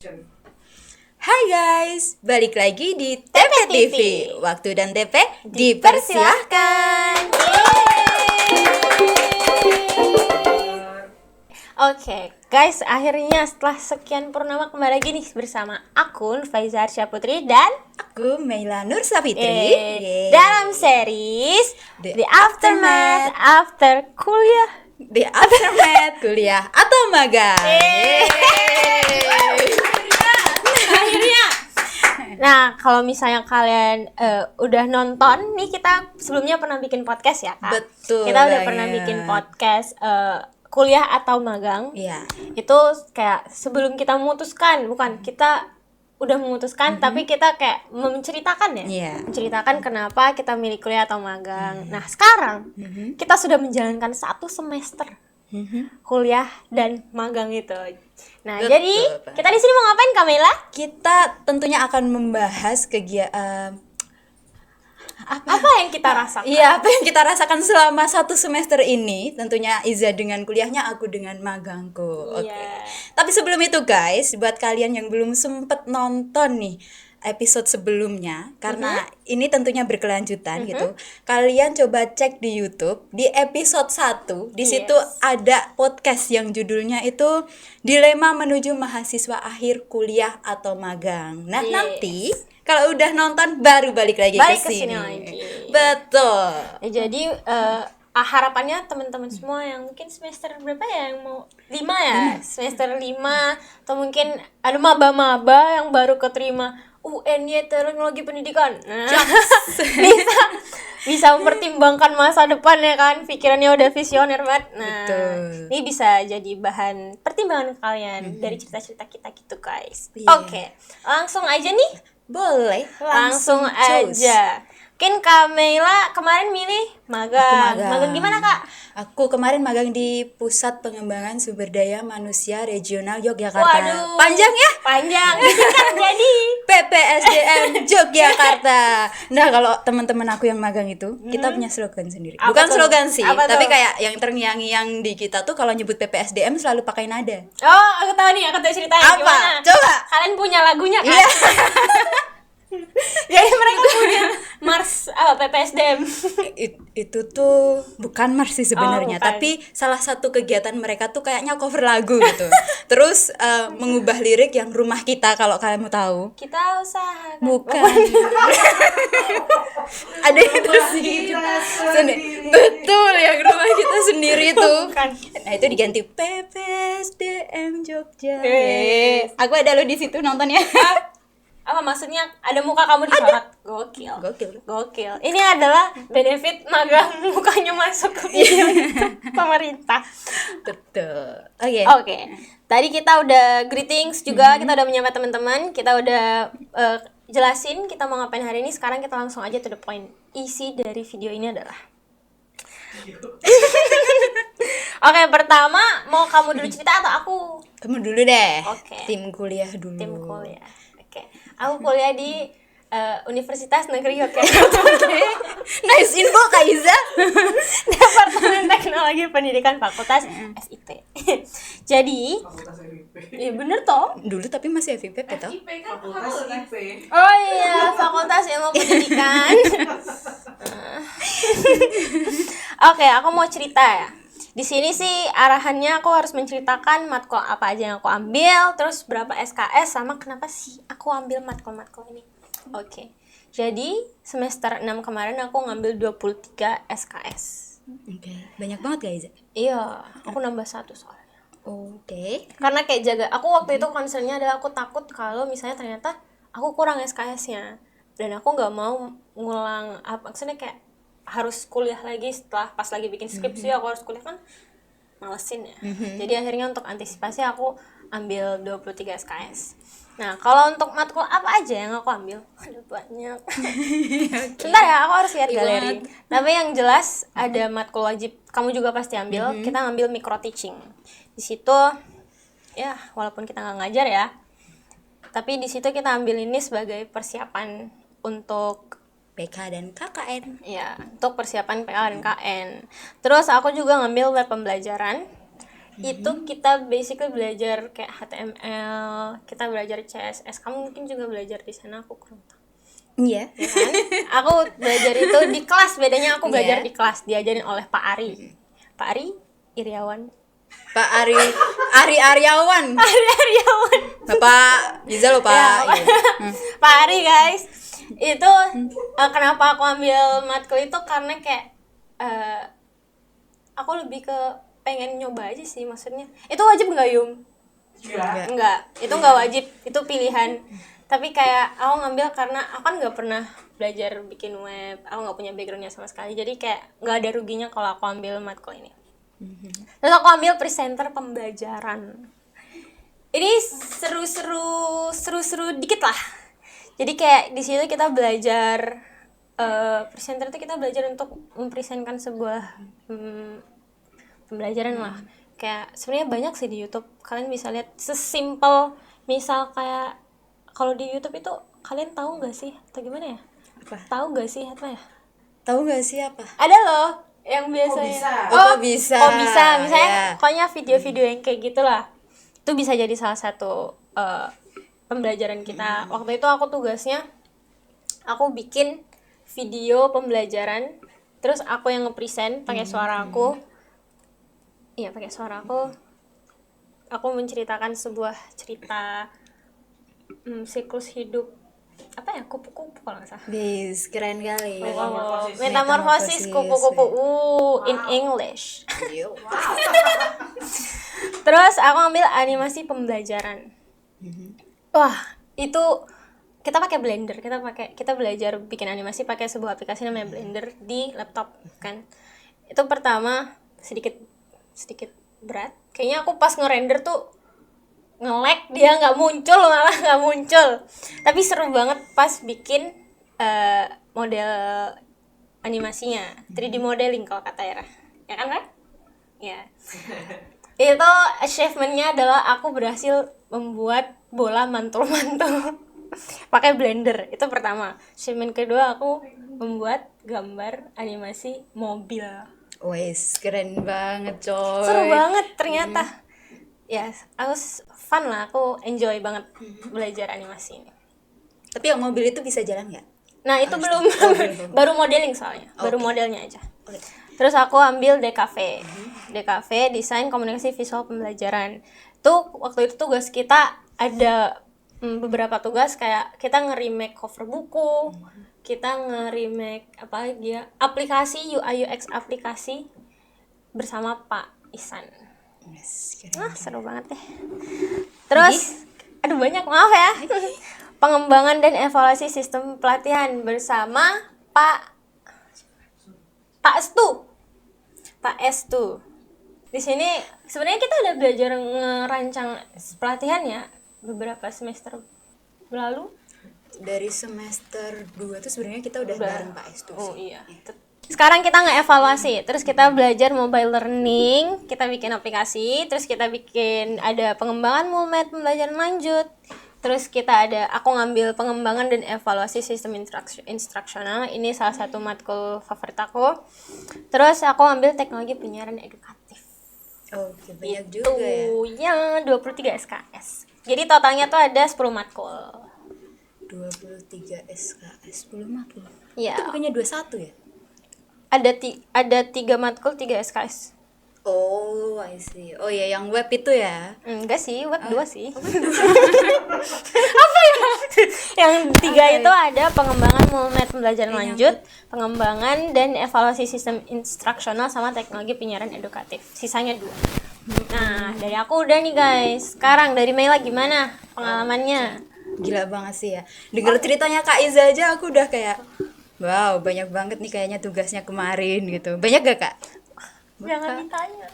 Hai guys, balik lagi di TP TV. Waktu dan TP dipersilahkan. Oke, guys, akhirnya setelah sekian purnama kembali lagi nih bersama aku Faiza Arsya Putri dan Aku Meila Nur Safitri. Yeay. dalam series The Aftermath After Kuliah. The Aftermath kuliah atau magang. Akhirnya. Nah, kalau misalnya kalian udah nonton nih, kita sebelumnya pernah bikin podcast ya, Kak? Betul. Kita udah banget. pernah bikin podcast kuliah atau magang. Iya. Itu kayak sebelum kita memutuskan, bukan kita udah memutuskan, tapi kita kayak menceritakan ya, Iya. menceritakan kenapa kita milih kuliah atau magang. Nah, sekarang kita sudah menjalankan 1 semester kuliah dan magang itu. Nah, Betul, jadi Pak. kita di sini mau ngapain, Kamila? Kita tentunya akan membahas kegiatan Apa yang kita rasakan? Iya, apa yang kita rasakan selama 1 semester ini. Tentunya Iza dengan kuliahnya, aku dengan magangku. Oke. Iya. Tapi sebelum itu guys, buat kalian yang belum sempet nonton nih episode sebelumnya, karena ini tentunya berkelanjutan gitu. Kalian coba cek di YouTube di episode 1. Di situ ada podcast yang judulnya itu Dilema Menuju Mahasiswa Akhir Kuliah atau Magang. Nah, nanti kalau udah nonton baru balik lagi Balik ke ke sini sini. lagi. Betul. Ya, jadi harapannya teman-teman semua yang mungkin semester berapa ya, yang mau 5 ya, semester 5 atau mungkin ada maba-maba yang baru keterima UNY Teknologi Pendidikan. Nah, bisa mempertimbangkan masa depan ya kan, pikirannya udah visioner banget. Nah, Betul. ini bisa jadi bahan pertimbangan kalian dari cerita-cerita kita gitu, guys. Iya. Oke, langsung aja nih. Boleh, Langsung choose. aja. Mungkin Kak Meila kemarin milih magang. Aku magang. Magang gimana, Kak? Aku kemarin magang di Pusat Pengembangan Sumber Daya Manusia Regional Yogyakarta. Waduh. Panjang ya? Panjang. Kan jadi PPSDM Yogyakarta. Nah, kalau teman-teman aku yang magang itu, kita punya slogan sendiri. Apa Bukan tuh? slogan sih, Apa tapi tuh? kayak yang terngiang-ngiang di kita tuh kalau nyebut PPSDM selalu pakai nada. Oh, aku tahu nih, aku tahu ceritanya. Apa? Gimana? Coba. Kalian punya lagunya kan? Iya. Jadi mereka punya Mars PPSDM. Itu tuh bukan Mars sih sebenarnya, bukan. tapi salah satu kegiatan mereka tuh kayaknya cover lagu gitu. Terus mengubah lirik yang Rumah Kita, kalau kalian mau tahu. Kita usahakan. Bukan. Ada itu sih. Betul, yang Rumah Kita sendiri tuh. Bukan. Nah, itu diganti PPSDM Jogja. Aku ada lo di situ nontonnya. Apa maksudnya? Ada muka kamu disorot. Gokil. Gokil. Ini adalah benefit magang, mukanya masuk ke video pemerintah. Betul. Oke. Oke. Tadi kita udah greetings juga, kita udah menyapa teman-teman, kita udah jelasin kita mau ngapain hari ini. Sekarang kita langsung aja to the point. Isi dari video ini adalah Oke, pertama mau kamu dulu cerita atau aku? Kamu dulu deh. Oke. Tim kuliah dulu. Tim kuliah. Oke. Aku kuliah di Universitas Negeri Yogyakarta. Nice info Kak Iza. Departemen Teknologi Pendidikan Fakultas FIP. Jadi, ya bener toh? Dulu tapi masih FIP toh? Oh iya, Fakultas Ilmu Pendidikan. Oke, aku mau cerita ya. Di sini sih arahannya aku harus menceritakan matkul apa aja yang aku ambil, terus berapa SKS, sama kenapa sih aku ambil matkul-matkul ini. Oke. Jadi, semester 6 kemarin aku ngambil 23 SKS. Oke. Banyak banget Kak Iza. Iya, aku nambah 1 soalnya. Oke. Karena kayak jaga, aku waktu itu concernnya adalah aku takut kalau misalnya ternyata aku kurang SKS-nya. Dan aku nggak mau ngulang, maksudnya kayak harus kuliah lagi setelah pas lagi bikin skripsi aku harus kuliah, kan malesin ya. Jadi akhirnya untuk antisipasi aku ambil 23 SKS. Nah, kalau untuk matkul apa aja yang aku ambil? Ada banyak. Bentar ya, aku harus lihat galeri. Tapi yang jelas ada matkul wajib, kamu juga pasti ambil. Kita ngambil micro teaching. Di situ ya walaupun kita nggak ngajar ya, tapi di situ kita ambil ini sebagai persiapan untuk PK dan KKN. ya, untuk persiapan PK dan KN. Terus aku juga ngambil web pembelajaran Itu kita basically belajar kayak HTML, kita belajar CSS. Kamu mungkin juga belajar di sana, aku kurang tahu. Iya. Ya kan? Aku belajar itu di kelas, bedanya aku belajar Iya. di kelas, diajarin oleh Pak Ari. Pak Ari Iriawan. Pak Ari Aryawan. Ari Iriawan. Bapak bisa loh, Pak. Ya, Iya. Pak Ari guys. Itu kenapa aku ambil matkul itu karena kayak aku lebih ke pengen nyoba aja sih, maksudnya. Itu wajib nggak, Yum? Enggak, itu nggak wajib, itu pilihan. Tapi kayak aku ngambil karena aku kan nggak pernah belajar bikin web, aku nggak punya backgroundnya sama sekali, jadi kayak nggak ada ruginya kalau aku ambil matkul ini. Terus aku ambil presenter pembelajaran. Ini seru dikit lah. Jadi kayak di situ kita belajar presenter itu kita belajar untuk mempresentkan sebuah pembelajaran lah. Kayak sebenarnya banyak sih di YouTube, kalian bisa lihat sesimpel misal kayak kalau di YouTube itu kalian tahu nggak sih atau gimana ya? Apa? Tahu nggak sih apa ya? Tahu nggak sih apa? Ada loh yang biasanya. Kok bisa? Kok bisa? Misalnya Ya. pokoknya video-video yang kayak gitulah. Itu bisa jadi salah satu pembelajaran kita. Waktu itu aku tugasnya aku bikin video pembelajaran, terus aku yang nge-present pakai suara aku. Iya, pakai suara aku. Aku menceritakan sebuah cerita siklus hidup apa ya, kupu-kupu kalau nggak salah. Bis, keren kali. Metamorfosis kupu-kupu in English. Yo. Terus aku ambil animasi pembelajaran. Wah, itu kita pakai Blender, kita belajar bikin animasi pakai sebuah aplikasi namanya Blender di laptop kan. Itu pertama sedikit berat. Kayaknya aku pas ngerender tuh nge-lag, dia nggak muncul. Tapi seru banget pas bikin model animasinya, 3D modeling kalau kata Era. Ya kan, Ra? Ya. Itu achievement-nya adalah aku berhasil membuat bola mantul-mantul pakai Blender. Itu pertama. Achievement kedua, aku membuat gambar animasi mobil. Wes, keren banget, coy. Seru banget ternyata. Ya, aku fun lah, aku enjoy banget belajar animasi ini. Tapi yang mobil itu bisa jalan nggak? Nah, itu belum baru modeling soalnya, baru modelnya aja. Terus aku ambil DKV. DKV, desain komunikasi visual pembelajaran. Tuh waktu itu tugas kita ada beberapa tugas kayak kita nge-remake cover buku, kita nge-remake apa lagi ya? Aplikasi UI UX aplikasi bersama Pak Isan. Yes, keren. Seru banget deh. Terus aduh banyak, maaf ya. Pengembangan dan evaluasi sistem pelatihan bersama Pak Estu. Di sini sebenarnya kita udah belajar ngerancang pelatihan ya beberapa semester lalu. Dari semester 2 tuh sebenarnya kita udah bareng Pak Estu. Oh iya. Sekarang kita nge-evaluasi, terus kita belajar mobile learning, kita bikin aplikasi, terus kita bikin ada pengembangan mulmet pembelajaran lanjut. Terus kita aku ngambil pengembangan dan evaluasi sistem instruksional. Ini salah satu matkul favorit aku. Terus aku ambil teknologi penyiaran edukatif. Oke, banyak juga Ya, ya. 23 SKS. Jadi totalnya tuh ada 10 matkul. 23 SKS, 10 matkul. Iya. Itu bukannya 21 ya? Ada 3 matkul, 3 SKS. Oh, I see. Oh ya, yang web itu ya? Enggak sih, web 2 sih. Apa ya? Yang 3 itu ada pengembangan mulmet pembelajaran lanjut, pengembangan dan evaluasi sistem instruksional sama teknologi penyiaran edukatif. Sisanya 2. Nah, dari aku udah nih guys. Sekarang dari Mela gimana pengalamannya? Gila banget sih ya. Dengar ceritanya Kak Iza aja aku udah kayak wow, banyak banget nih kayaknya tugasnya kemarin gitu. Banyak gak, Kak? Jangan ditanya.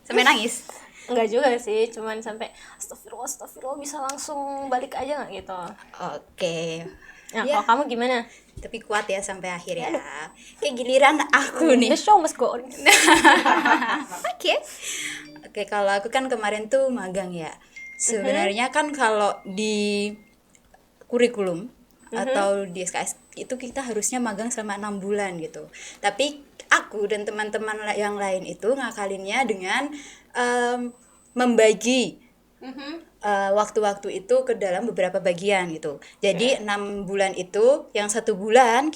Sampai nangis? Enggak juga sih, cuman sampai astagfirullah bisa langsung balik aja nggak gitu. Oke. Nah, Ya, kalau kamu gimana? tapi kuat ya sampai akhir ya. Kayak giliran aku nih. The show must go on. Oke, kalau aku kan kemarin tuh magang ya. Sebenarnya kan kalau di kurikulum atau di SKS itu kita harusnya magang selama 6 bulan gitu. Tapi aku dan teman-teman yang lain itu ngakalinnya dengan membagi waktu-waktu itu ke dalam beberapa bagian gitu. Jadi 6 bulan itu, yang 1 bulan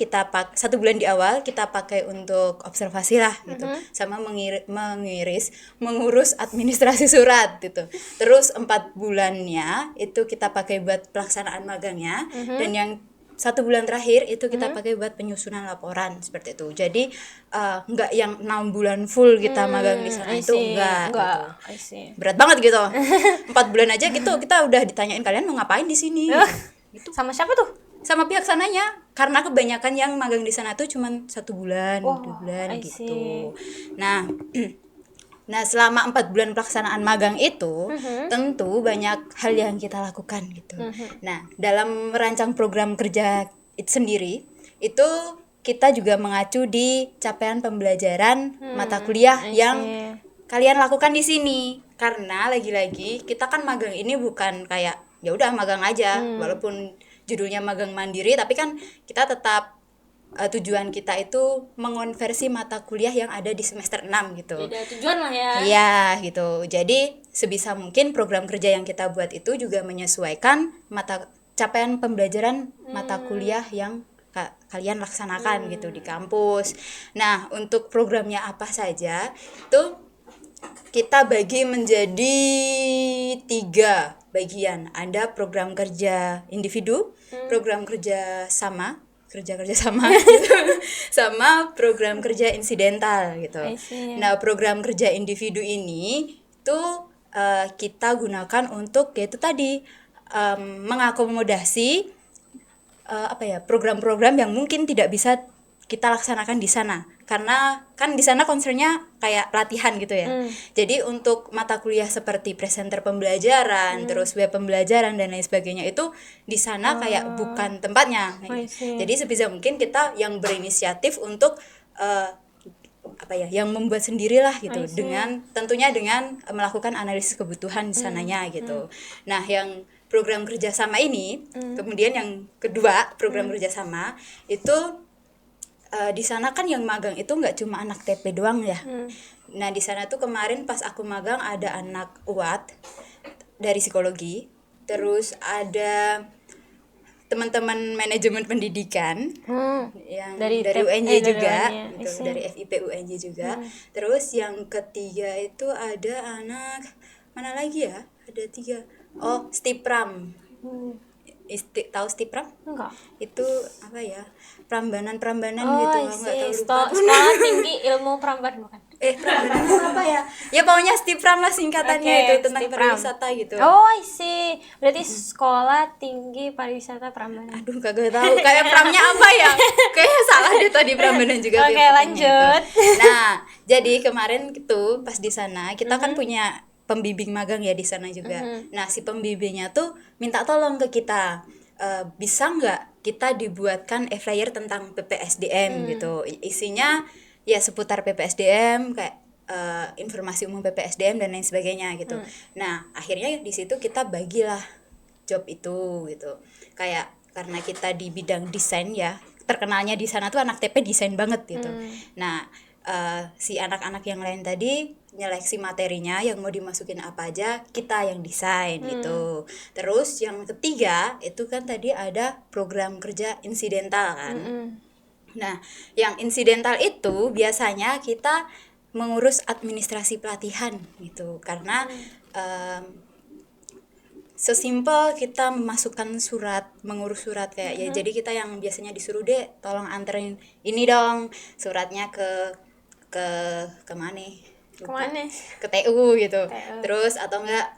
satu bulan di awal kita pakai untuk observasi lah gitu, sama mengurus administrasi surat gitu. Terus 4 bulannya itu kita pakai buat pelaksanaan magangnya, dan yang 1 bulan terakhir itu kita pakai buat penyusunan laporan seperti itu. Jadi nggak yang 6 bulan full kita magang di sana, itu enggak gitu. Berat banget gitu. 4 bulan aja gitu kita udah ditanyain kalian mau ngapain di sini. Gitu. Sama siapa tuh? Sama pihak sananya, karena kebanyakan yang magang di sana tuh cuman 1 bulan, 2 bulan gitu. Nah, selama 4 bulan pelaksanaan magang itu, tentu banyak hal yang kita lakukan gitu. Nah, dalam merancang program kerja itu sendiri, itu kita juga mengacu di capaian pembelajaran mata kuliah yang kalian lakukan di sini. Karena lagi-lagi kita kan magang ini bukan kayak ya udah magang aja, walaupun judulnya magang mandiri, tapi kan kita tetap tujuan kita itu mengonversi mata kuliah yang ada di semester 6 gitu. Beda tujuan lah ya. Iya gitu. Jadi sebisa mungkin program kerja yang kita buat itu juga menyesuaikan capaian pembelajaran mata kuliah yang kalian laksanakan gitu di kampus. Nah, untuk programnya apa saja itu kita bagi menjadi 3 bagian. Ada program kerja individu, program kerja sama gitu. Sama program kerja insidental gitu. Nah, program kerja individu ini tuh kita gunakan untuk yaitu tadi mengakomodasi program-program yang mungkin tidak bisa kita laksanakan di sana, karena kan di sana concernnya kayak latihan gitu ya. Jadi untuk mata kuliah seperti presenter pembelajaran, terus web pembelajaran dan lain sebagainya itu di sana kayak bukan tempatnya. Jadi sebisa mungkin kita yang berinisiatif untuk yang membuat sendirilah gitu, tentunya dengan melakukan analisis kebutuhan di sananya gitu. Nah, yang program kerjasama ini, kemudian yang kedua program kerjasama itu di sana kan yang magang itu nggak cuma anak TP doang ya. Nah, di sana tuh kemarin pas aku magang ada anak UAT dari psikologi, terus ada teman-teman manajemen pendidikan yang dari UNJ juga, gitu, dari FIP UNJ juga. Terus yang ketiga itu ada anak mana lagi ya? Ada 3. Oh, Stipram. Tahu Stipram? Enggak. Itu apa ya? Prambanan gitu, enggak tahu lupa. Sekolah Tinggi Ilmu Prambanan bukan? Prambanan itu apa ya? Ya pokoknya Stipram lah singkatannya, itu tentang pariwisata gitu. Oh, I see. Berarti Sekolah Tinggi Pariwisata Prambanan. Aduh, kagak tahu. Kayak pramnya apa ya? Kayak salah deh tadi Prambanan juga. Oke, lanjut. Nah, jadi kemarin itu pas di sana kita kan punya pembimbing magang ya di sana juga. Nah, si pembimbingnya tuh minta tolong ke kita, bisa nggak kita dibuatkan flyer tentang PPSDM gitu. Isinya ya seputar PPSDM, kayak informasi umum PPSDM dan lain sebagainya gitu. Nah, akhirnya di situ kita bagilah job itu gitu. Kayak karena kita di bidang desain ya, terkenalnya di sana tuh anak TP desain banget gitu. Nah, si anak-anak yang lain tadi nyeleksi materinya yang mau dimasukin apa aja, kita yang desain gitu. Terus yang ketiga itu kan tadi ada program kerja insidental kan. Nah, yang insidental itu biasanya kita mengurus administrasi pelatihan gitu, karena sesimpel kita memasukkan surat, mengurus surat kayak ya, jadi kita yang biasanya disuruh deh tolong anterin ini dong suratnya ke mana? Kemana? Ke TU gitu. Terus atau enggak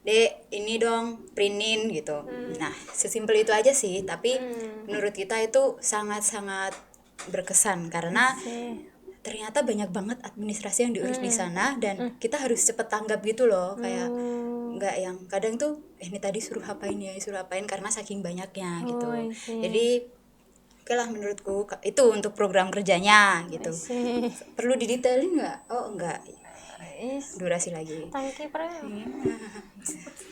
Dek ini dong printin gitu. Nah, sesimpel itu aja sih, tapi menurut kita itu sangat-sangat berkesan karena ternyata banyak banget administrasi yang diurus di sana, dan kita harus cepet tanggap gitu loh, kayak nggak yang kadang tuh ini tadi suruh apain karena saking banyaknya gitu. Jadi oke lah menurutku itu untuk program kerjanya gitu. Perlu didetailin nggak? Oh enggak, durasi lagi. Tangki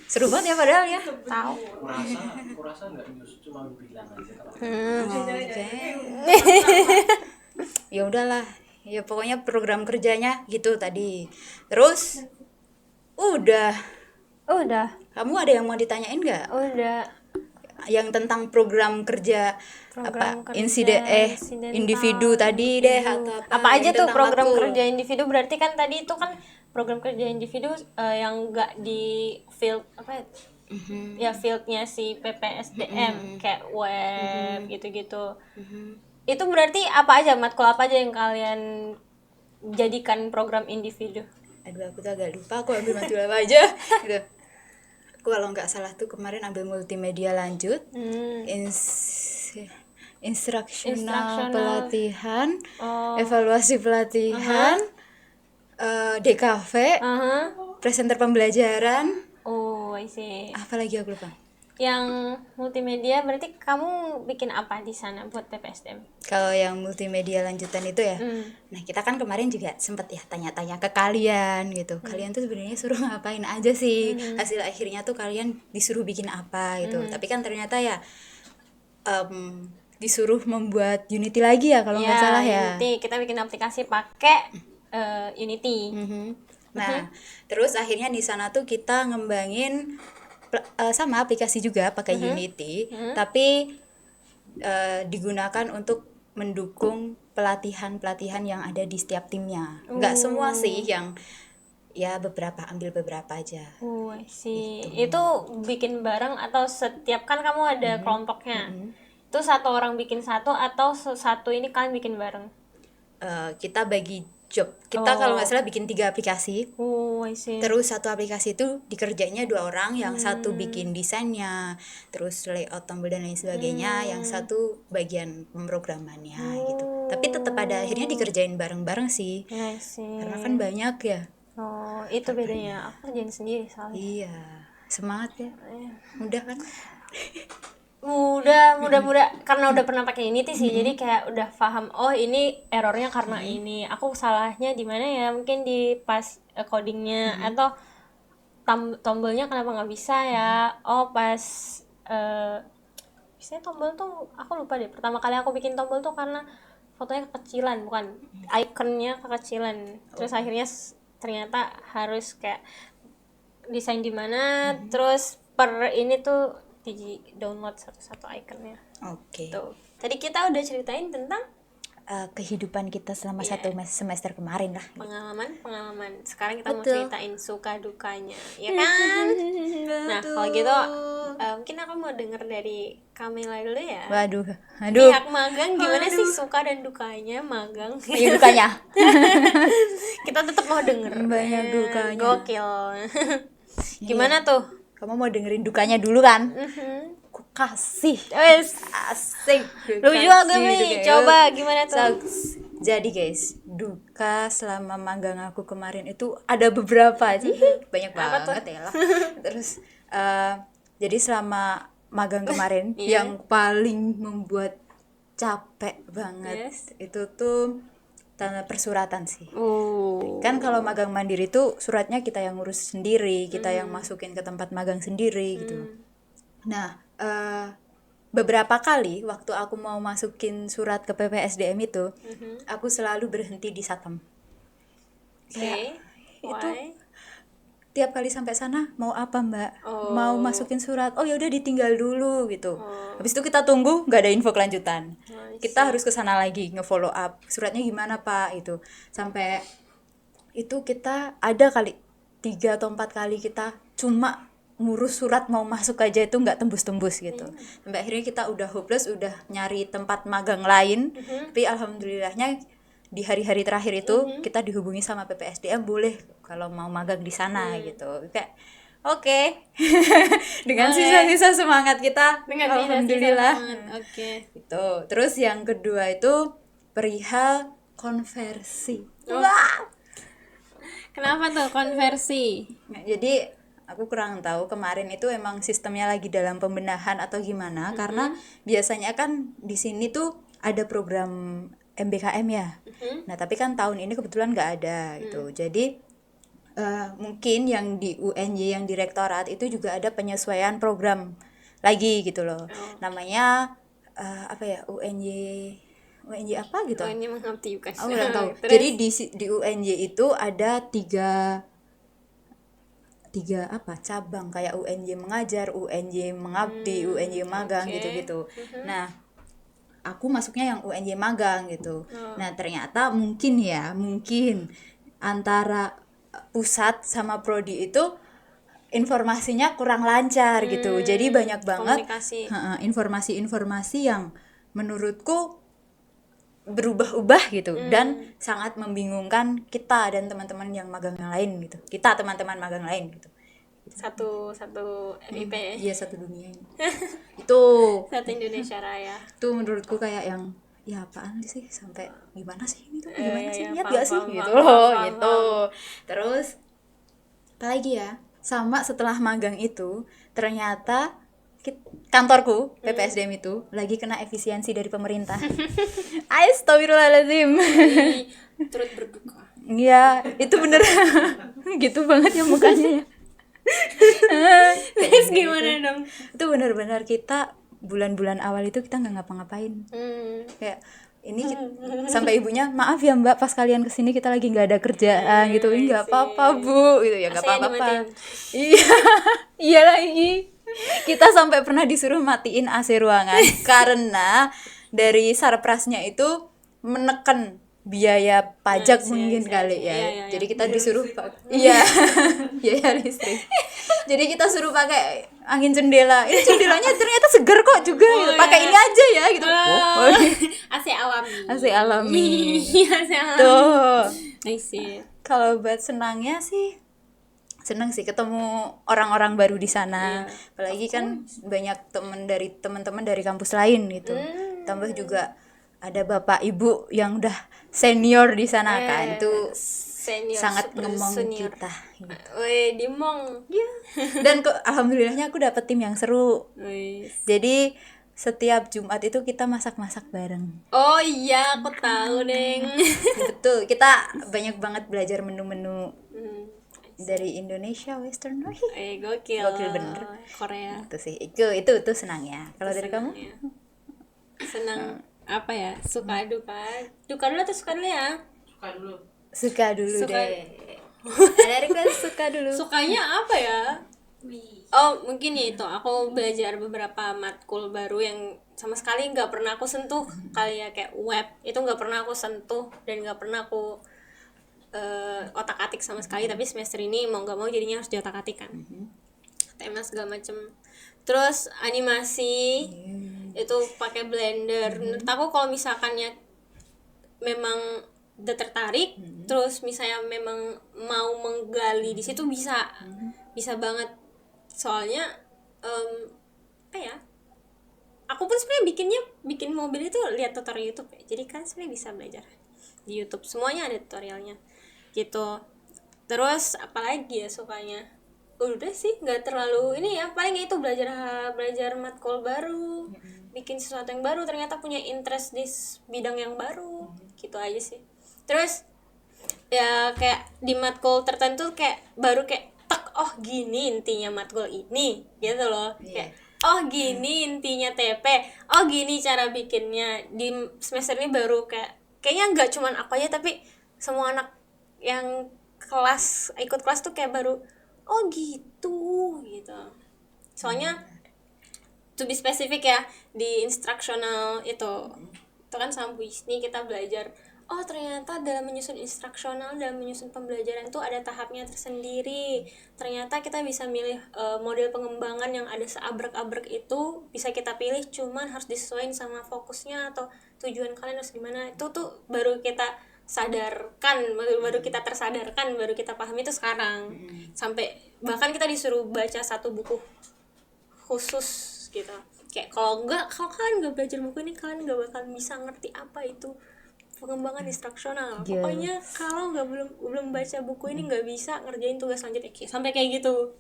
Seru banget ya padahal ya. Tahu. Kurasa nggak news, cuma bilang aja kalau Oke. Ya udahlah. Ya pokoknya program kerjanya gitu tadi. Terus udah. Udah. Kamu ada yang mau ditanyain nggak? Udah. Yang tentang program kerja Program apa kerja insidental, individu tadi deh atau apa aja tuh tentang program matkul. kerja individu? Berarti kan tadi itu kan program kerja individu yang enggak di field apa ya? Ya fieldnya si PPSDM kayak web gitu-gitu. Itu berarti apa aja, matkul apa aja yang kalian jadikan program individu? Aduh aku tuh agak lupa aku ambil matkul apa aja gitu. Aku kalau nggak salah tuh kemarin ambil multimedia lanjut, instruksional pelatihan, evaluasi pelatihan, DKV, presenter pembelajaran, Oh, I see. apa lagi aku lupa. Yang multimedia berarti kamu bikin apa di sana buat PPSDM? Kalau yang multimedia lanjutan itu ya, nah kita kan kemarin juga sempet ya tanya-tanya ke kalian gitu. Kalian tuh sebenarnya suruh ngapain aja sih? Hasil akhirnya tuh kalian disuruh bikin apa gitu. Tapi kan ternyata ya disuruh membuat Unity lagi ya kalau nggak salah ya. Unity. Kita bikin aplikasi pakai Unity. Nah, terus akhirnya di sana tuh kita ngembangin sama aplikasi juga pakai Unity, tapi digunakan untuk mendukung pelatihan-pelatihan yang ada di setiap timnya. Nggak semua sih, yang ya beberapa, ambil beberapa aja. Oh, I see. Itu bikin bareng atau setiap kan kamu ada kelompoknya. Itu satu orang bikin satu atau satu ini kalian bikin bareng? Kita bagi job. Kita kalau nggak salah bikin 3 aplikasi. Oh, I see. Terus satu aplikasi itu dikerjainnya 2 orang, yang satu bikin desainnya, terus layout tombol dan lain sebagainya, yang satu bagian pemrogramannya gitu. Tapi tetap pada akhirnya dikerjain bareng-bareng sih. I see. Karena kan banyak ya. Oh, itu bedanya. Aku kerjain sendiri soalnya. Iya, semangat ya. Mudah kan? Mudah karena udah pernah pakai Unity sih, jadi kayak udah paham, oh ini errornya karena ini, aku salahnya di mana ya, mungkin di pas codingnya, atau tombolnya kenapa nggak bisa ya, oh pas biasanya tombol tuh aku lupa deh, pertama kali aku bikin tombol tuh karena fotonya kekecilan, bukan ikonnya kekecilan, terus akhirnya ternyata harus kayak desain di mana, terus per ini tuh di download satu-satu ikonnya. Oke. Tuh. Tadi kita udah ceritain tentang Kehidupan kita selama 1 semester kemarin lah. pengalaman. Sekarang kita mau Betul. ceritain suka dukanya, ya kan? Nah, kalau gitu mungkin aku mau denger dari Kamila dulu ya. Waduh. Pihak magang gimana sih suka dan dukanya magang? Banyak dukanya. Kita tetap mau denger. Banyak dukanya. Gokil. Gimana tuh? Kamu mau dengerin dukanya dulu kan? Aku kasih. Wes, Asik. lu juga gue nih. Coba gimana tuh? Jadi guys, duka selama magang aku kemarin itu ada beberapa sih, banyak banget ya lah. Terus jadi selama magang kemarin yang paling membuat capek banget itu tuh tanda persuratan sih. Kan kalau magang mandiri tuh suratnya kita yang ngurus sendiri, kita yang masukin ke tempat magang sendiri gitu. Nah, beberapa kali waktu aku mau masukin surat ke PPSDM itu, aku selalu berhenti di satpam. Oke. Itu tiap kali sampai sana mau apa mbak? Mau masukin surat? Oh ya udah ditinggal dulu gitu. Habis itu kita tunggu nggak ada info kelanjutan. Kita harus ke sana lagi nge-follow up. Suratnya gimana pak? Itu sampai itu kita ada kali 3 atau 4 kali kita cuma ngurus surat mau masuk aja itu nggak tembus-tembus gitu. Sampai akhirnya kita udah hopeless, udah nyari tempat magang lain. Tapi alhamdulillahnya di hari-hari terakhir itu kita dihubungi sama PPSDM, boleh kalau mau magang di sana gitu. Kayak oke. Dengan sisa-sisa semangat kita, alhamdulillah. Oke. Gitu. Terus yang kedua itu perihal konversi. Wah. Kenapa tuh konversi? Nah, jadi aku kurang tahu kemarin itu emang sistemnya lagi dalam pembenahan atau gimana, karena biasanya kan di sini tuh ada program MBKM ya. Nah tapi kan tahun ini kebetulan nggak ada gitu. Jadi mungkin yang di UNJ yang direktorat itu juga ada penyesuaian program lagi gitu loh. Namanya apa ya, UNJ apa gitu. Oh, ini mengabdi UKAS. Aku nggak tahu. Terus? Jadi di UNJ itu ada tiga apa cabang, kayak UNJ mengajar, UNJ mengabdi, UNJ magang oke. gitu-gitu. Nah, aku masuknya yang UNJ magang gitu. Nah, ternyata mungkin antara pusat sama prodi itu informasinya kurang lancar gitu. Jadi banyak banget Komunikasi. informasi-informasi yang menurutku berubah-ubah gitu dan sangat membingungkan kita dan teman-teman yang magang yang lain gitu. Kita teman-teman magang lain gitu. Satu FIP. Iya, satu dunia ini. Itu Satu Indonesia Raya. menurutku kayak yang ya apaan sih, sampai gimana sih ini tuh, gimana sih, iya, niat paham, gak sih paham, gitu paham, loh paham, gitu. Terus apalagi ya, sama setelah magang itu ternyata kantorku PPSDM itu lagi kena efisiensi dari pemerintah. Astagfirullahaladzim. Ini turut berduka. Iya, itu bener. Gitu banget ya mukanya ya. Terus gimana dong? Itu bener-bener kita bulan-bulan awal itu kita nggak ngapa-ngapain. Kayak ini sampai ibunya, maaf ya mbak, pas kalian kesini kita lagi nggak ada kerjaan gitu. Nggak apa-apa bu, gitu ya, nggak AC-nya apa-apa. dimatiin. Iya, iya lagi. Kita sampai pernah disuruh matiin AC ruangan karena dari Sarprasnya itu menekan biaya pajak mungkin kali ya. Iya, iya. Jadi kita disuruh iya, biaya listrik. Jadi kita suruh pakai angin jendela. Ini jendelanya ternyata segar kok juga gitu. Pakai ini aja ya gitu. Oh, AC alami. AC alami. AC alami. Tuh. I see. Kalau buat senangnya sih seneng sih ketemu orang-orang baru di sana. Apalagi kan banyak teman-teman dari kampus lain gitu. Tambah juga ada bapak ibu yang udah senior di sana kan. Itu Senior, sangat super ngemong senior. kita gitu. Weh, dimong. Dan alhamdulillahnya aku dapet tim yang seru. Wih. Jadi setiap Jumat itu kita masak-masak bareng. Oh iya, aku tahu, Deng. Betul, kita banyak banget belajar menu-menu dari Indonesia, Western. Gokil. Gokil bener. Korea. Itu sih, itu senangnya. Kalau dari kamu? Senang apa ya? Suka duka. Duka dulu atau suka dulu ya? Suka dulu. Suka dulu Suka. deh. Dari suka dulu. Sukanya apa ya? Oh, mungkin ya itu aku belajar beberapa matkul baru yang sama sekali nggak pernah aku sentuh, kali ya, kayak web itu nggak pernah aku sentuh dan nggak pernah aku otak-atik sama sekali. Tapi semester ini mau nggak mau jadinya harus diotak-atik kan, tema segala macem. Terus animasi itu pakai Blender. Menurut aku kalau misalkannya memang udah tertarik, terus misalnya memang mau menggali di situ bisa banget. Soalnya apa ya, aku pun sebenarnya bikin mobil itu lihat tutorial YouTube ya. Jadi kan sebenarnya bisa belajar di YouTube, semuanya ada tutorialnya gitu. Terus apalagi ya sukanya, udah sih nggak terlalu ini ya, paling itu belajar matkul baru, bikin sesuatu yang baru, ternyata punya interest di bidang yang baru, gitu aja sih. Terus ya kayak di matkul tertentu kayak baru kayak oh gini intinya matkul ini gitu loh. Kayak oh gini intinya TP, oh gini cara bikinnya. Di semester ini baru kayaknya nggak cuman aku aja, tapi semua anak yang ikut kelas tuh kayak baru oh gitu. Soalnya to be specific ya, di instructional itu kan sama Bu Isni kita belajar, oh ternyata dalam menyusun instruksional, dalam menyusun pembelajaran itu ada tahapnya tersendiri. Ternyata kita bisa milih model pengembangan yang ada seabrek-abrek itu, bisa kita pilih, cuman harus disesuaikan sama fokusnya atau tujuan kalian harus gimana. Itu tuh baru kita sadarkan, baru kita tersadarkan, baru kita pahami itu sekarang. Sampai bahkan kita disuruh baca satu buku khusus gitu. Kayak kalau kalian nggak belajar buku ini, kalian nggak bakal bisa ngerti apa itu pengembangan instruksional. Pokoknya kalau belum baca buku ini nggak bisa ngerjain tugas selanjutnya, sampai kayak gitu.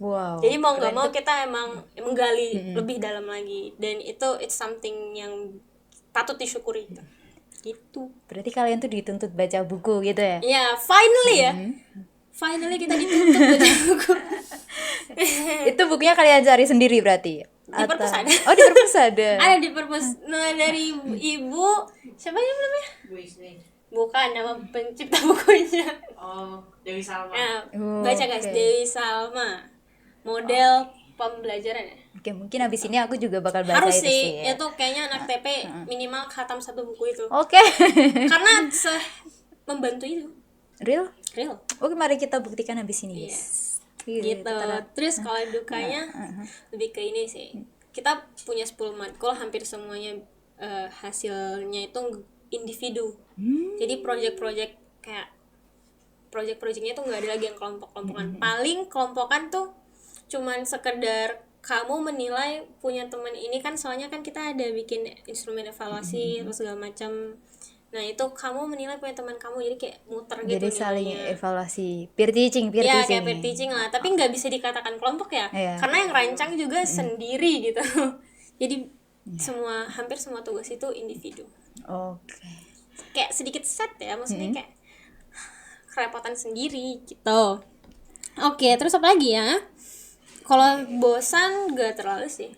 Wow. Jadi mau nggak mau kita emang menggali lebih dalam lagi, dan itu it's something yang patut disyukuri gitu. Berarti kalian tuh dituntut baca buku gitu ya? Ya finally ya, Finally kita ditutup baca buku. Itu bukunya kalian cari sendiri berarti? Di perpus ada. Oh, di perpus ada. Ada di perpus. Nah, dari ibu siapa namanya? Bu Isni. Bukan nama pencipta bukunya. Oh, Dewi Salma. Nah, Oh, baca guys, oke. Dewi Salma. Model pembelajaran ya. Oke, mungkin abis ini aku juga bakal baca Harus itu sih. sih. Itu kayaknya anak TP minimal khatam 1 buku itu. Oke. Karena membantu itu. Real? Real. Oke, mari kita buktikan abis ini, guys. Yes. Iya, Gitu. kita- Terus kalau dukanya lebih ke ini sih. Kita punya 10 matkul, hampir semuanya hasilnya itu individu. Jadi project-project kayak project-projectnya tuh nggak ada lagi yang kelompok-kelompokan. Paling kelompokan tuh cuman sekedar kamu menilai punya teman ini kan, soalnya kan kita ada bikin instrumen evaluasi terus segala macam. Nah itu kamu menilai punya teman kamu, jadi kayak muter gitu. Jadi saling nilainya. evaluasi. Peer teaching. Ya kayak peer teaching lah, tapi nggak bisa dikatakan kelompok ya, Iya. karena yang rancang juga sendiri gitu. Jadi hampir semua tugas itu individu. Oke. Kayak sedikit set ya, maksudnya kayak kerepotan sendiri gitu. Oke, terus apa lagi ya? Kalau bosan gak terlalu sih.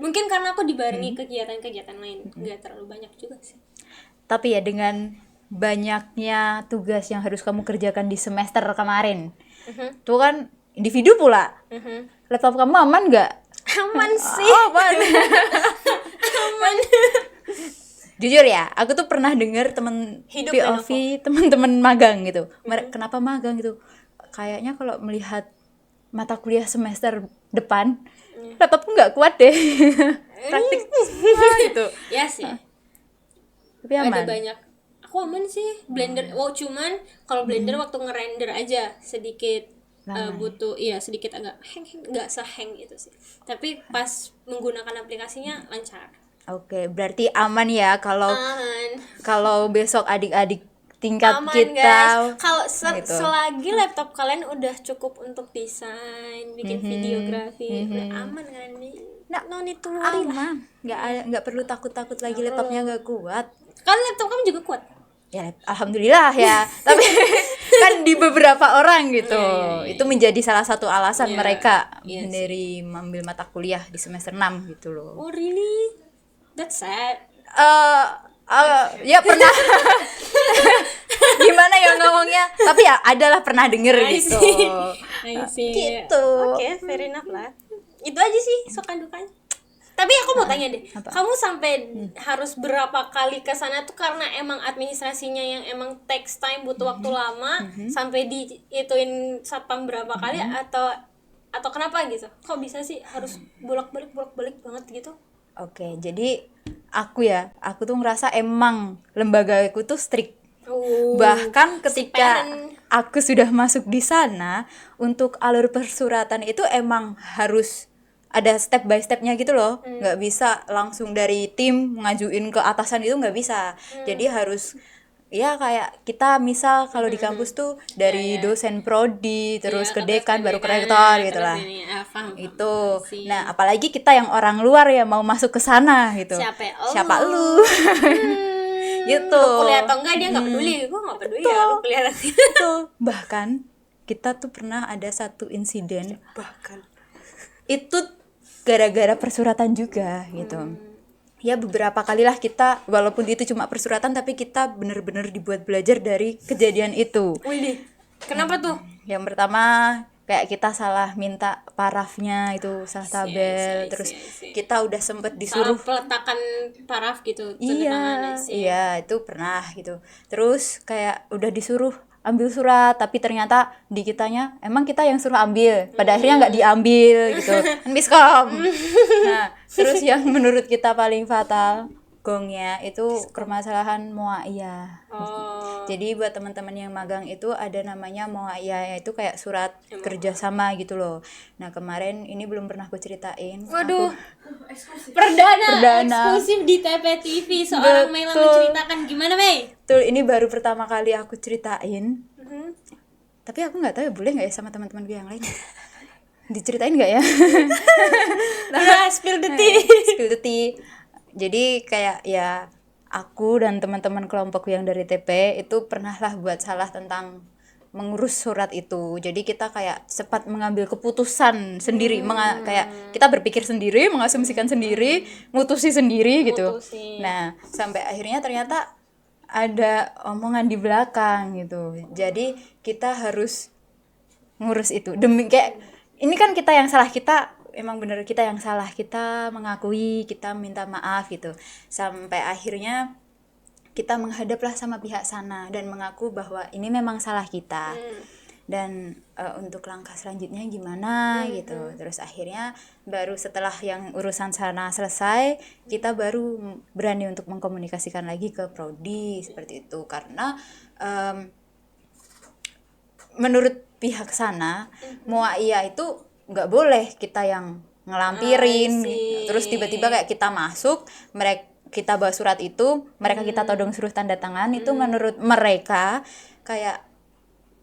Mungkin karena aku dibarengi kegiatan-kegiatan lain, gak terlalu banyak juga sih. Tapi ya dengan banyaknya tugas yang harus kamu kerjakan di semester kemarin, itu kan individu pula. Laptop kamu aman nggak? Aman sih. Oh, aman. Aman. Jujur ya, aku tuh pernah dengar temen Hidup POV teman-teman magang gitu. Kenapa magang gitu? Kayaknya kalau melihat mata kuliah semester depan, laptopku nggak kuat deh. Praktik semua gitu. Ya sih. Tapi aman. Ada banyak. Aku aman sih. Blender. Wow, cuman kalau Blender waktu ngerender aja sedikit butuh, iya sedikit agak hang, nggak sehang itu sih. Tapi pas menggunakan aplikasinya lancar. Oke, berarti aman ya kalau Aman. besok adik-adik tingkat Aman kita guys. Kalau gitu. selagi laptop kalian udah cukup untuk desain, bikin videografi, udah aman kan nih. Nah, No need to worry lah. aman, nggak perlu takut-takut lagi laptopnya nggak kuat. Kan laptop kamu juga kuat. Ya alhamdulillah ya. Tapi kan di beberapa orang gitu, itu menjadi salah satu alasan Iya, mereka iya dari mengambil mata kuliah di semester 6 gitu loh. Oh really? That's sad. Ya pernah. Gimana ya ngomongnya? Tapi ya adalah pernah denger I gitu. see. I see. Gitu. Oke, fair enough lah. Itu aja sih suka dukanya. Tapi aku mau tanya deh, kamu sampai harus berapa kali ke sana tuh karena emang administrasinya yang emang takes time, butuh waktu lama, sampai diituin satpam berapa kali atau kenapa gitu? Kok bisa sih harus bolak-balik banget gitu? Oke, jadi aku tuh ngerasa emang lembagaku tuh strict. Bahkan ketika parent. aku sudah masuk di sana, untuk alur persuratan itu emang harus ada step by stepnya gitu loh. Nggak bisa langsung dari tim ngajuin ke atasan, itu nggak bisa. Jadi harus ya kayak kita misal kalau di kampus tuh dari dosen prodi terus Iya, ke dekan baru ke rektor gitu lah. Paham. Itu. sih. Nah, apalagi kita yang orang luar ya mau masuk ke sana gitu. Siapa lu? Gitu. Lu kuliah atau enggak dia nggak peduli, gue nggak peduli ya lu kuliah atau enggak. Tuh, bahkan kita tuh pernah ada satu insiden, itu gara-gara persuratan juga gitu. Ya beberapa kalilah kita, walaupun itu cuma persuratan, tapi kita bener-bener dibuat belajar dari kejadian itu. Wih, kenapa tuh? Yang pertama kayak kita salah minta parafnya itu, salah tabel, terus kita udah sempet disuruh Peletakan paraf gitu, tanda iya, tangan sih. iya itu pernah gitu. Terus kayak udah disuruh ambil surat, tapi ternyata di kitanya emang kita yang suruh ambil, pada akhirnya nggak diambil gitu, kan miskom. Nah, terus yang menurut kita paling fatal gongnya itu permasalahan moaiyah. Oh, Jadi buat teman-teman yang magang itu ada namanya moaiyah, itu kayak surat kerjasama gitu loh. Nah kemarin ini belum pernah aku ceritain. waduh, perdana eksklusif di TP TV seorang Mela Betul. menceritakan gimana Mei? Betul, ini baru pertama kali aku ceritain. Tapi aku nggak tahu ya boleh nggak ya sama teman-teman gue yang lain. Diceritain nggak ya? Udah spill the tea. Spill the tea. Jadi kayak ya aku dan teman-teman kelompokku yang dari TP itu pernah lah buat salah tentang mengurus surat itu. Jadi kita kayak cepat mengambil keputusan sendiri, kayak kita berpikir sendiri, mengasumsikan sendiri, mutusi sendiri gitu. Nah, sampai akhirnya ternyata ada omongan di belakang gitu. Jadi kita harus ngurus itu. Demi kayak ini kan kita yang salah, kita emang bener kita yang salah, kita mengakui, kita minta maaf gitu. Sampai akhirnya kita menghadaplah sama pihak sana dan mengaku bahwa ini memang salah kita. Dan untuk langkah selanjutnya gimana gitu. Terus akhirnya baru setelah yang urusan sana selesai, kita baru berani untuk mengkomunikasikan lagi ke prodi seperti itu. Karena menurut pihak sana muaiyah itu nggak boleh kita yang ngelampirin, terus tiba-tiba kayak kita masuk, kita bawa surat itu, mereka kita todong suruh tanda tangan, itu menurut mereka kayak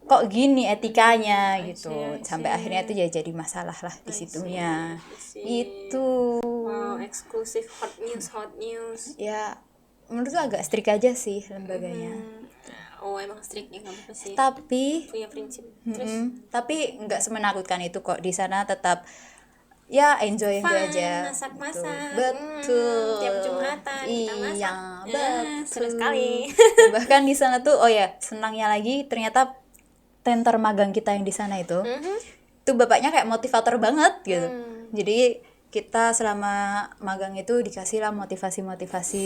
kok gini etikanya gitu. Sampai akhirnya itu ya jadi masalah lah di situnya. Itu eksklusif hot news. Ya menurutku agak strict aja sih lembaganya. Emang strict ya, nggak apa sih, Tapi punya prinsip. tapi nggak semenakutkan itu kok. Di sana tetap ya enjoy aja. Masak-masak. Betul. Tiap Jumatan kita masak. Iya, betul. Seru sekali. Bahkan di sana tuh senangnya lagi ternyata tenter magang kita yang di sana itu bapaknya kayak motivator banget gitu. Jadi kita selama magang itu dikasih lah motivasi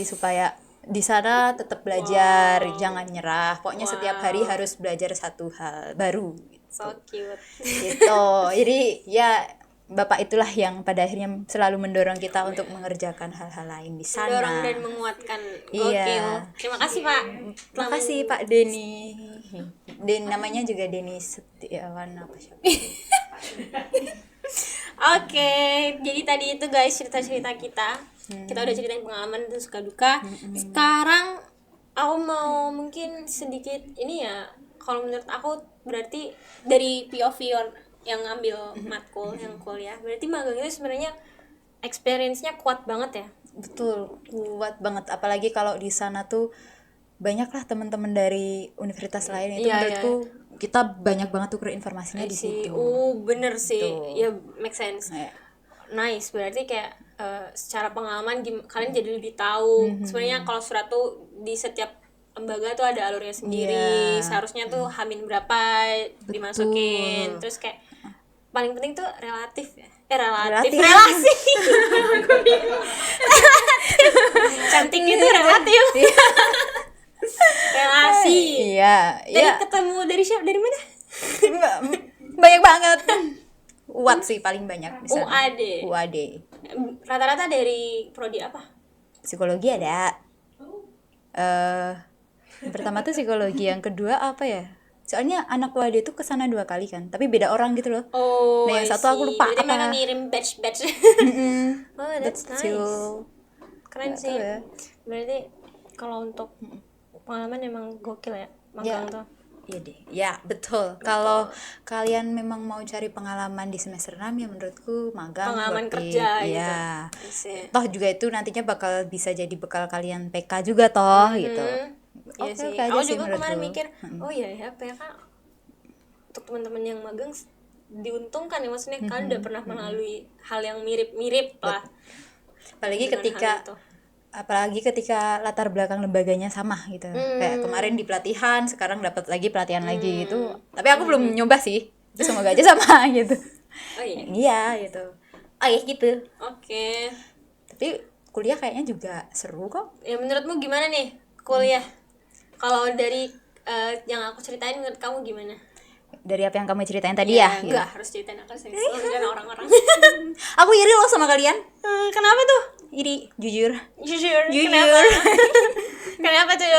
supaya di sana tetap belajar, jangan nyerah. Pokoknya setiap hari harus belajar satu hal baru gitu. So cute. Gitu. Jadi ya bapak itulah yang pada akhirnya selalu mendorong kita untuk mengerjakan hal-hal lain di sana. Mendorong dan menguatkan. Iya. Gokil. Terima kasih Pak. Terima kasih Pak Denny. Namanya juga Denny Setiawan apa siapa? Oke, jadi tadi itu guys cerita-cerita kita. Kita udah ceritain pengalaman dan suka duka. Sekarang aku mau mungkin sedikit ini ya. Kalau menurut aku berarti dari POV yang ngambil matkul yang kuliah, berarti magang itu sebenarnya experience-nya kuat banget ya. Betul, kuat banget. Apalagi kalau di sana tuh banyaklah teman-teman dari universitas lain itu. Menurutku kita banyak banget tuker informasinya di situ. Bener sih. Ya make sense. Nice, berarti kayak secara pengalaman kalian jadi lebih tahu. Sebenarnya kalau surat tuh di setiap lembaga tuh ada alurnya sendiri. Seharusnya tuh hamin berapa dimasukin. Terus kayak paling penting tuh relatif ya. Relasi. Cantik itu relatif. Relasi. Iya. Dari ketemu dari siapa? Dari mana? Banyak banget. UAD sih paling banyak di sana. UAD. Rata-rata dari prodi apa? Psikologi ada. Yang pertama tuh psikologi, yang kedua apa ya? Soalnya anak UAD itu kesana 2 kali kan, tapi beda orang gitu loh. Nah yang satu aku lupa. Jadi apa. mereka ngirim batch. That's nice. Keren sih. Ya. Berarti kalau untuk pengalaman emang gokil ya magang tuh. Iya deh. Ya, betul. Kalau kalian memang mau cari pengalaman di semester 6 ya menurutku magang pengalaman kerja gitu. Iya. Toh juga itu nantinya bakal bisa jadi bekal kalian PK juga toh gitu. Iya sih. Aku juga kemarin mikir, ya PK untuk teman-teman yang magang diuntungkan ya, maksudnya kalian udah pernah melalui hal yang mirip-mirip lah. Apalagi ketika latar belakang lembaganya sama gitu. Kayak kemarin di pelatihan, sekarang dapat lagi pelatihan lagi gitu. Tapi aku belum nyoba sih. Itu semoga aja sama gitu. Iya gitu. Gitu. Oke. Tapi kuliah kayaknya juga seru kok. Ya menurutmu gimana nih kuliah? Kalau dari yang aku ceritain, menurut kamu gimana? Dari apa yang kamu ceritain tadi ya? Enggak harus ceritain aku sih. Orang-orang. Aku iri loh sama kalian. Kenapa tuh? Iri, jujur. Kenapa? Kenapa tuh?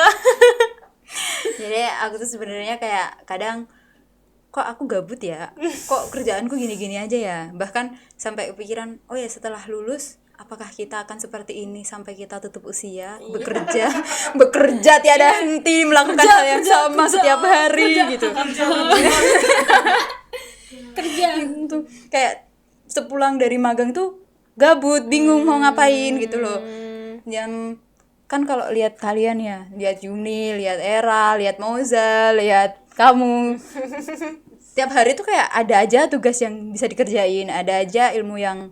Jadi aku tuh sebenarnya kayak kadang kok aku gabut ya, kok kerjaanku gini-gini aja ya. Bahkan sampai kepikiran, setelah lulus apakah kita akan seperti ini sampai kita tutup usia, bekerja tiada henti, melakukan hal yang sama setiap hari gitu. Kerja gitu. Kayak sepulang dari magang tuh gabut, bingung mau ngapain gitu loh. Yang kan kalau lihat kalian ya, lihat Yuni, lihat Era, lihat Moza, lihat kamu. Tiap hari tuh kayak ada aja tugas yang bisa dikerjain, ada aja ilmu yang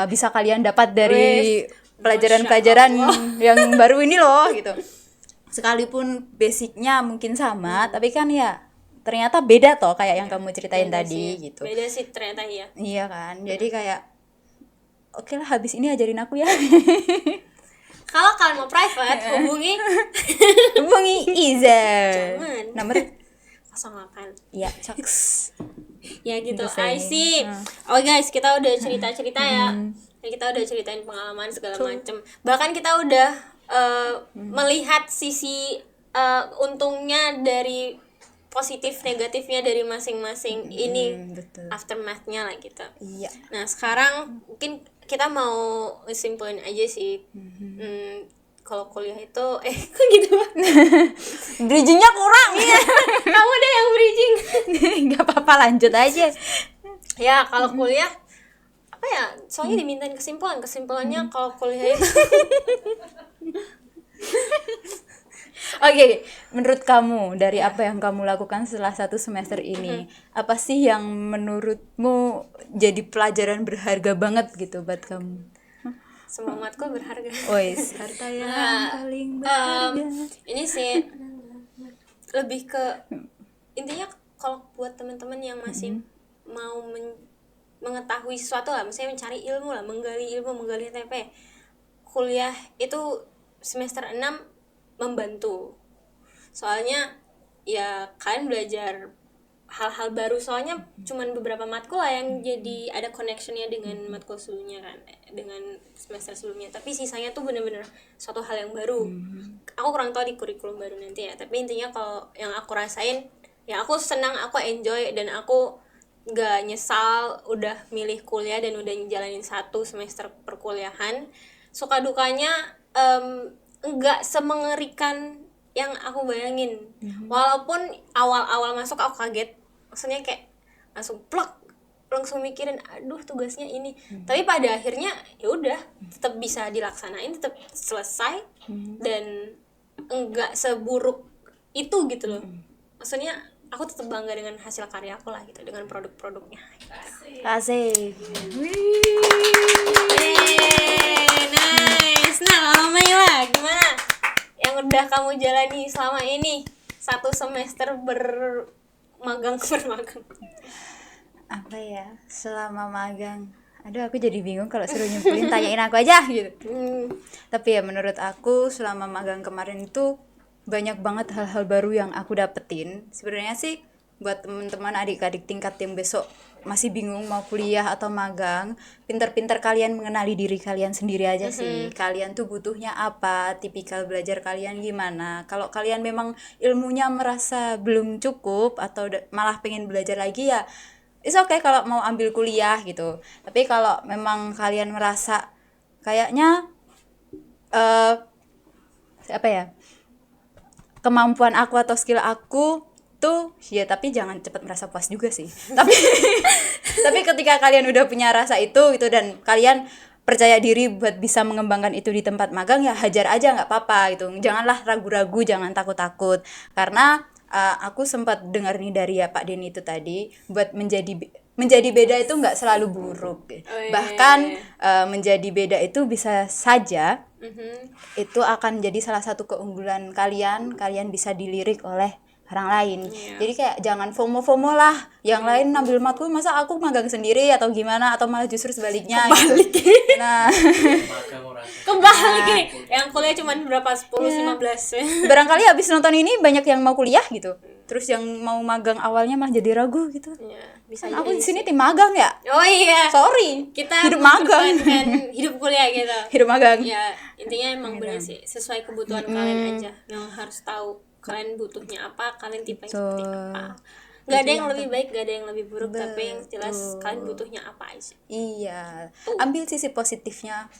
bisa kalian dapat dari pelajaran-pelajaran yang baru ini loh gitu. Sekalipun basicnya mungkin sama, tapi kan ya ternyata beda toh kayak yang kamu ceritain Beda tadi sih. gitu. Beda sih ternyata iya. Iya kan, jadi kayak oke lah habis ini ajarin aku ya. Kalau kalian mau private hubungi Hubungi Iza. Jangan. Nomor 08. ya caks. Ya gitu, Bisa I ini. see. Oh guys, kita udah cerita-cerita ya. Kita udah ceritain pengalaman segala macem. Bahkan kita udah melihat sisi untungnya dari positif negatifnya dari masing-masing ini Betul. aftermath-nya lah gitu. Iya. Nah sekarang mungkin kita mau simpulin aja sih. Kalau kuliah itu kok gitu banget? Bridgingnya kurang. Kamu deh yang bridging. Nggak apa-apa, lanjut aja. Ya kalau kuliah apa ya? Soalnya dimintain kesimpulannya kalau kuliah itu Oke, menurut kamu dari apa yang kamu lakukan setelah 1 semester ini, apa sih yang menurutmu jadi pelajaran berharga banget gitu buat kamu? semua matkul berharga. Wes, harta yang paling berharga. Ini sih lebih ke intinya kalau buat teman-teman yang masih mau mengetahui sesuatu lah, misalnya mencari ilmu lah, menggali ilmu, menggali TP, kuliah itu semester 6 membantu. Soalnya ya kalian belajar hal-hal baru, soalnya cuman beberapa matkul lah yang jadi ada connectionnya dengan matkul sebelumnya kan, dengan semester sebelumnya, tapi sisanya tuh bener-bener suatu hal yang baru. Aku kurang tahu di kurikulum baru nanti ya, tapi intinya kalau yang aku rasain ya aku senang, aku enjoy, dan aku gak nyesal udah milih kuliah dan udah ngejalanin 1 semester perkuliahan. Suka dukanya enggak semengerikan yang aku bayangin. Walaupun awal-awal masuk aku kaget, maksudnya kayak langsung plak, langsung mikirin aduh tugasnya ini, tapi pada akhirnya ya udah tetap bisa dilaksanain, tetap selesai, dan enggak seburuk itu gitu loh. Maksudnya aku tetap bangga dengan hasil karya aku lah gitu, dengan produk-produknya. Asik. Nice. Nah kalau Maila gimana yang udah kamu jalani selama ini 1 semester bermagang? Apa ya? Selama magang. Aduh, aku jadi bingung kalau suruh nyimpulin, tanyain aku aja gitu. Tapi ya menurut aku selama magang kemarin itu banyak banget hal-hal baru yang aku dapetin. Sebenarnya sih buat teman-teman adik-adik tingkat yang besok masih bingung mau kuliah atau magang, pinter-pinter kalian mengenali diri kalian sendiri aja sih. Kalian tuh butuhnya apa, tipikal belajar kalian gimana. Kalau kalian memang ilmunya merasa belum cukup atau malah pengen belajar lagi, ya it's okay kalau mau ambil kuliah gitu. Tapi kalau memang kalian merasa kayaknya apa ya, kemampuan aku atau skill aku tuh ya, tapi jangan cepat merasa puas juga sih. Tapi ketika kalian udah punya rasa itu gitu dan kalian percaya diri buat bisa mengembangkan itu di tempat magang, ya hajar aja, nggak apa-apa gitu. Janganlah ragu-ragu, jangan takut-takut, karena aku sempat dengar nih dari ya Pak Denny itu tadi, buat menjadi beda itu nggak selalu buruk. Bahkan menjadi beda itu bisa saja itu akan jadi salah satu keunggulan kalian bisa dilirik oleh orang lain. Jadi kayak jangan FOMO lah, yang lain ngambil matkul masa aku magang sendiri atau gimana, atau malah justru sebaliknya gitu. Nah, magang orang Kebalik gini, yang kuliah cuma berapa, 10-15. barangkali habis nonton ini banyak yang mau kuliah gitu, terus yang mau magang awalnya mah jadi ragu gitu. Ya, bisa Kan aku jadi di sini sih. tim magang ya, Oh iya. sorry, Kita hidup magang. mempertahankan hidup kuliah gitu. Hidup magang. Ya, intinya emang bener sih, sesuai kebutuhan kalian aja. Yang harus tahu kalian butuhnya apa, kalian tipe seperti apa. Gak ada yang lebih baik, gak ada yang lebih buruk, tapi yang jelas kalian butuhnya apa aja. Iya, ambil sisi positifnya.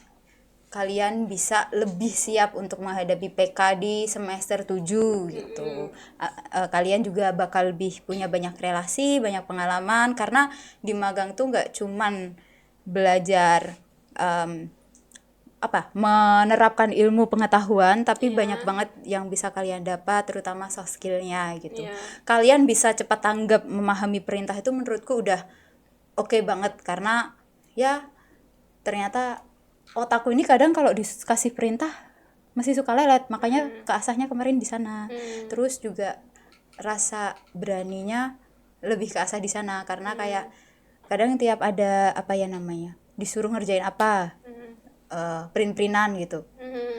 Kalian bisa lebih siap untuk menghadapi PK di semester 7 gitu. Kalian juga bakal lebih punya banyak relasi, banyak pengalaman, karena di magang tuh nggak cuman belajar menerapkan ilmu pengetahuan, tapi banyak banget yang bisa kalian dapat, terutama soft skillnya gitu. Kalian bisa cepat tanggap memahami perintah, itu menurutku udah oke banget, karena ya ternyata otakku ini kadang kalau dikasih perintah masih suka lelet, makanya keasahnya kemarin di sana. Terus juga rasa beraninya lebih keasah di sana, karena kayak kadang tiap ada disuruh ngerjain apa, print-printan gitu,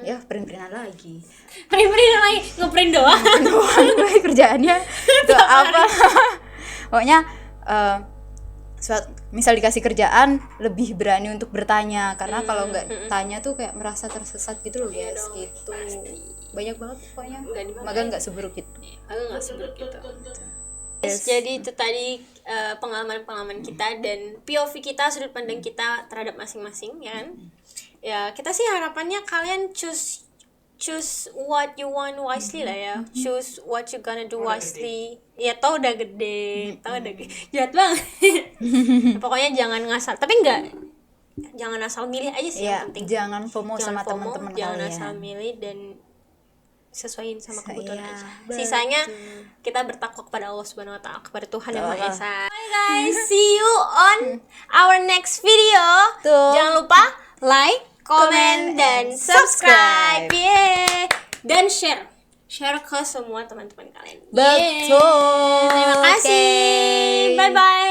ya print-printan lagi, Print lagi ngeprint doang. doang kerjaannya itu apa. Pokoknya misal dikasih kerjaan lebih berani untuk bertanya, karena kalau nggak tanya tuh kayak merasa tersesat gitu loh guys, gitu. Banyak banget pokoknya, magang nggak seburuk itu. Aku nggak seburuk itu. Jadi itu tadi pengalaman-pengalaman kita dan POV kita, sudut pandang kita terhadap masing-masing, ya kan? Ya kita sih harapannya kalian choose what you want wisely lah ya, choose what you gonna do wisely. Ya tau udah gede, jahat banget. Pokoknya jangan ngasal, tapi jangan asal milih aja sih Ya, yang penting. jangan FOMO sama FOMO, teman-teman jangan kalian. asal milih dan sesuaiin sama kebutuhan Iya, aja. betul. Sisanya kita bertakwa kepada Allah Subhanahu wa taala, kepada Tuhan yang Maha Esa. Bye guys, see you on our next video. Tuh. Jangan lupa like, comment, dan subscribe. Yeah. Dan share ke semua teman-teman kalian. Betul. Terima kasih. Oke. Bye bye.